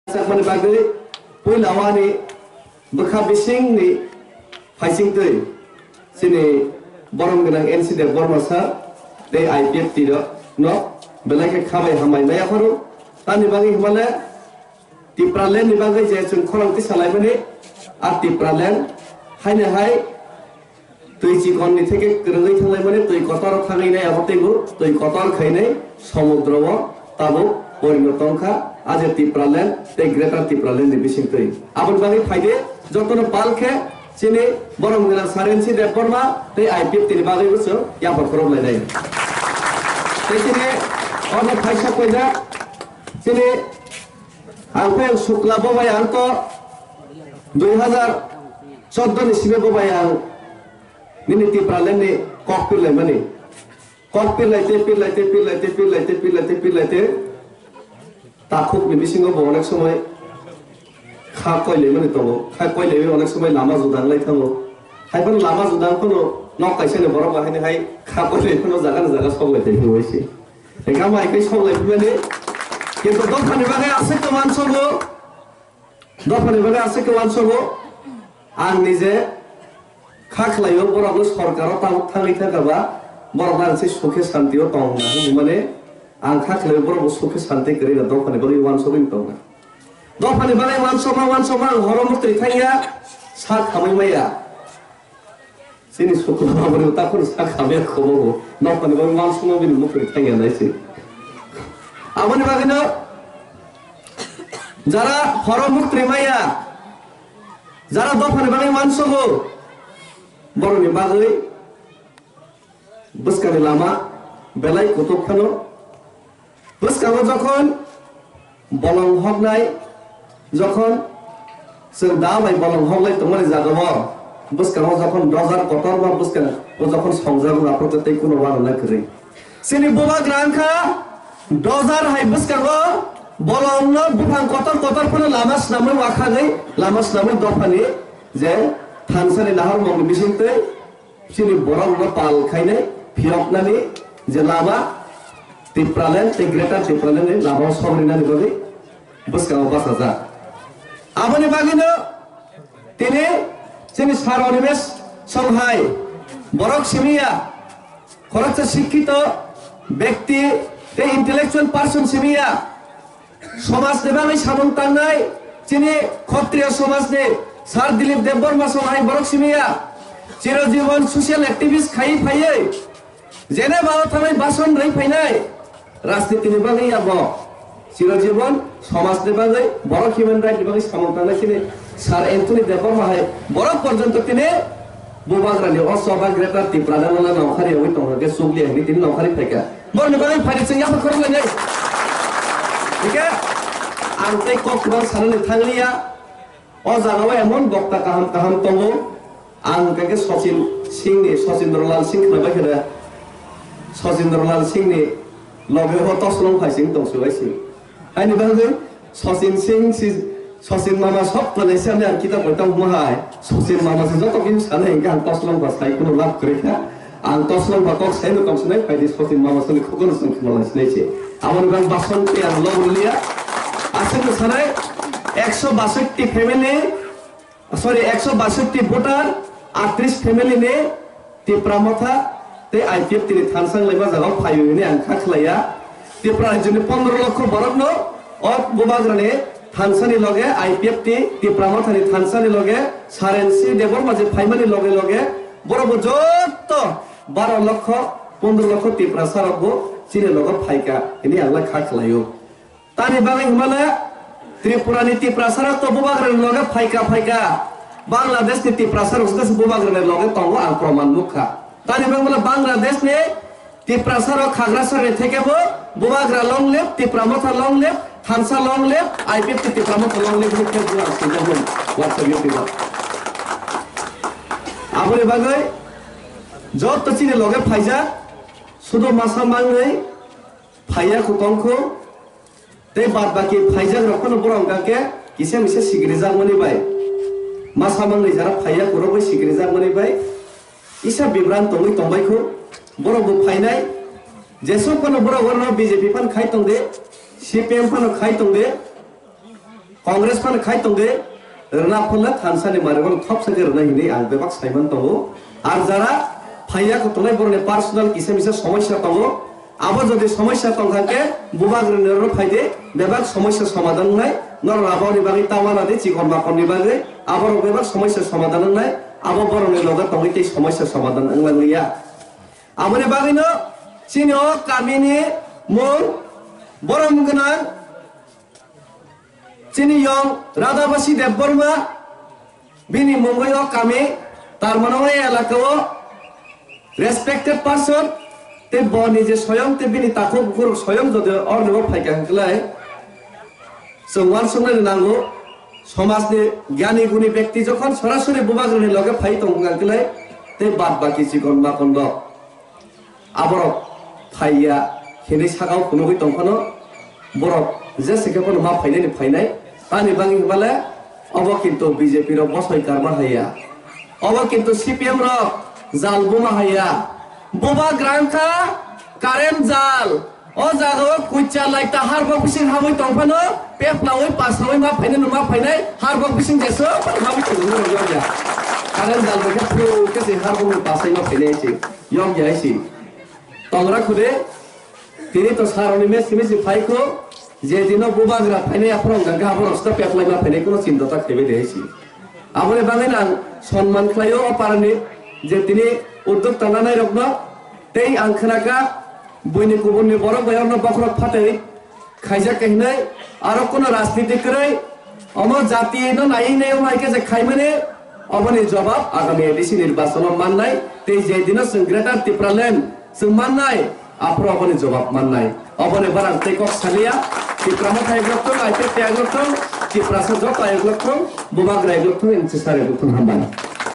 Sakmani bagui pui lawani bekha bising ni Phiyokjaknai sini borong genang NCD bormasa de IPF tiro no belai khabai hamai naya haru tani bagi himale tipralen ni bagi je chung khorang ti salai bani ar tipralen haine hai tui chikon ni theke kroi thanglai bani tui kotor thangai nai abotegu tui kotor khainai samudrowo tabo পরিণতংখা আজে তিপ্রালেন তে greater Tipraland দি বিসিংতই আপন বাকি ফাইদে যতন পালখে চিনি বরং গনা সারেন্সি দে পরমা তে IPF তিনি বাকি বসো ইয়াবা করব লাই তে চিনি অন ফাইসা কইদা চিনি আংপে শুক্লা বাবাই আন্ত 2014 নি সিবে বাবাই আং নিনি তিপ্রালেন নি ককপিন লাই মানি ককপিন লাইতে তাকুক বিসিংও অনেক সময় খা কইলে মানে তো খা কইলে অনেক সময় লামা জুদাং লাই থামো হাইপন লামা জুদাং কোনো নক কাইছেনে বড় বাহাইনে হাই খা কইলে কোনো জায়গা সবলাই থাকি হইছে একা মাইকে সবলাই মানে কিন্তু দফানি বাগে আছে তো মানসবো দফানি বাগে আছে তো মানসবো আং নিজে খাখলাইও বড় সরকার থাকি থাকাবা বড় মানুষ সুখে শান্তিও তং না মানে आं खाखले बरो सुखे शांति करी दफानि बगै वान सबिं तंगा दफानि बगै वान समा हरमत्रि थाइया सा खामैमाया सिनि सुखु बरो ताखुर सा खामे खबो दफानि बगै वान समा बिन मुखरि थाइया नाइसि आमनि बगैनो जारा हरमत्रि माया जारा दफानि बगै वान सबो बरोनि बगै बसकानि लामा बेलाय कतखानो बुसकाङो যখন বলং হগনাই যখন जों दा बाय বলং হগলাই তোমারে জাগাবো বুসকাङो যখন ডজার কতর বা বুসকাং ও যখন সংজাগো আপরতে কোনো বানো না করে সিনি বুবাগ্রানখা ডজার হাই বুসকাङो বলং ন বুফাং কতর ফলে লামাস নামে ওয়াখাগৈ লামাস নামে দফানি যে থানসানি নাহর মগ বিসিংতই সিনি বরং ন পাল খাইনে ফিয়কনানি যে লামা तिप्रालेन ते ग्रेटर तिप्रालेन लामाव समरिनानि बागै बुसकाङो बासाजा आबनि बागैनो तिनि जोंनि सारनिमेश संहाय बरक सिमिया खरच शिक्षित व्यक्ति ते इंटेलेक्चुअल पार्सन सिमिया समाज देबाङै सामन्तांनाय जोंनि क्षत्रिय समाजनि सार दिलीप देबबर्मा संहाय बरक सिमिया चिरजीवन ससियेल एक्टिविस्ट खाइ फायै जेने बाव थाङै बासन रै फायनाय राजनीतिनि बागै आबो चिरजीवन समाजनि बागै बरक हिउमेन राइट बागै सामन्तांनाय तिनि सार एन्टनी देबबर्मा हाय बरक पर्यन्त तिनि बुबाग्रानि असबा ग्रेटार तिप्रादानला नौखारि ओइ तंगे सुगलि हनि तिनि नौखारि फायका बरनि बागै फायदि जों याफा खरलायनाय ठीक है आं तै ककबर साननि थांलिया अ जागाव एमन बक्ता काहाम तंगो आं काके सचिन्द्रलाल सिंह खनाबाय खरा सचिन्द्रलाल सिंहनि लगे हो तसलं फाइसिं दंसुबायसि आइनि बागै सचिन मामा सब तनायसे आं किताब पढ्तां महाय सचिन मामा से जत किन सानै गां तसलं फासाय कुनो लाभ करेखा आं तसलं फातक साइनो तंसनाय फाइदि सचिन मामा सनि खगन सं खमालायसिनायसे आमन गां बासन पे आं लबलिया आसेनो सानाय 162 फैमिली सॉरी 162 भोटार 38 फैमिली ने तिप्रामथा ते आईपीएफ तिनि थानसां लायबा जागाव फायनि आं खाखलाया तिप्रा राज्यनि 15 लाख बरक न अ बुबाग्रानि थानसानि लगे आईपीएफ ति तिप्रामथानि थानसानि लगे सारेन्सि देबरमा जे फाइमानि लगे बरबो जत्त 12 लाख 15 लाख तिप्रा सारबो चिनि लगे फायका इनि आंला खाखलायो तानि बागै हिमाला त्रिपुरानि तिप्रा सारा तो बुबाग्रानि लगे फायका बांग्लादेशनि तिप्रा सारा उसका बुबाग्रानि लगे तंगो आं प्रमाण मुखा तानि बांग्ला बांग्लादेश ने तिप्रासार खाग्रासार थेकेबो बुबाग्रा लंग लेप तिप्रामथा लंग लेप थानसा लंग लेप आईपीएफ तिप्रामथा लंग लेप नि फेसबुक सिजन WhatsApp युटिबा आबनि बागै जत चिनि लगे फाइजा सुदो मासा मांगै फाइया खुतंखौ ते बाद बाकी फाइजा रखनो बरंगाके किसे मिसे सिग्रि जागमनि बाय मासा मांगै जारा फाइया खुरबै सिग्रि जागमनि बाय इसा बिब्रान तंगै तंबायखौ बरबो फायनाय जेसो कोन बरगरनो बीजेपी फान खाय तंदे सीपीएम फान खाय तंदे कांग्रेस फान खाई तंगे रना फुल्ला थानसानि मारेबन थप सगे रना हिने आं बेबाक साइमान तंगो आर जारा फाइया को तंगै बरने पार्सोनाल किसे मिसे समस्या तंगो आबो जदि समस्या तंगाके बुबाग्रानि रो फाइदे बेबाक समस्या समाधान नाय नर राबावनि बागै तावाना दे चिकन माकननि बागै आबो बेबाक समस्या समाधान नाय आबो बरने लगा तंगै ते समस्या समाधान अंगलांगैया आबोनि बागैनो चिनो कामिनि मुं बरम गोनां चिनी यं राधाबासी देवबर्मा बिनि मुंगैयो कामी तारमानाव एलाकाओ रेस्पेक्टेड पार्सन ते बनि जे स्वयं ते बिनि ताखो गुरु स्वयं जदे अर्नबो फाइकांगलाय संवान संनाय नांगौ समाजनि ज्ञानी गुणी व्यक्ति जखन सरासरि बुबाग्रानि लगे फाइ तंगांगलाय ते बाद बाकी चिकन माकन आबरक फाइया खेनि सागाव खुनुगै तंफानो बरक जेसेकेफोर मा फाइनायनि फाइनाय तानि बांगि बाले अब किन्तु बीजेपी रो बसय कारमा हाया अब किन्तु सीपीएम रो जाल बुमा हाया बुबाग्रांखा कारेन्ट जाल ओ जागो कुइचा लाइटा हारबक बिसिं हाबै तंफानो पेपनावै पासनावै मा फाइनाय हारबक बिसिं जेसो हाबै तंनो रया कारेन्ट जाल बके फु केसे हारबक पासै मा फाइनायसि यम जायसि तंगरा खुदे तिनी तो सारनि मे सिमिसि फाइको जे दिनो बुबाग्रा फाइनाय आफ्रं गंगा बरस्ता पेपलाय मा फाइनाय कोनो चिन्ता खेबे देहैसि आबोले बाङैना सन्मान खालायो अपारनि जे तिनी उद्योग तानानाय रखनो तै आं खोनाका बयनि गुबुननि बर' बायावनो बख्रक फाटै खायजा कहनाय आरो कोनो राजनीति करै अमो जातियैनो नायैनायाव माइके जे खायमने अबनि जवाब आगामी एडिसि निर्वाचन माननाय तै जे दिनो जों ग्रेटार त्रिपुरालेण्ड जों माननाय आफ्रो अबनि जवाब माननाय अबनि बारां तैकक सालिया त्रिपुरामा थायग्लकथों आइपे त्याग्लकथों त्रिपुरासो ज' थायग्लकथों बुबाग्रा एग्लकथों इनसे सारे गुथों हामबाय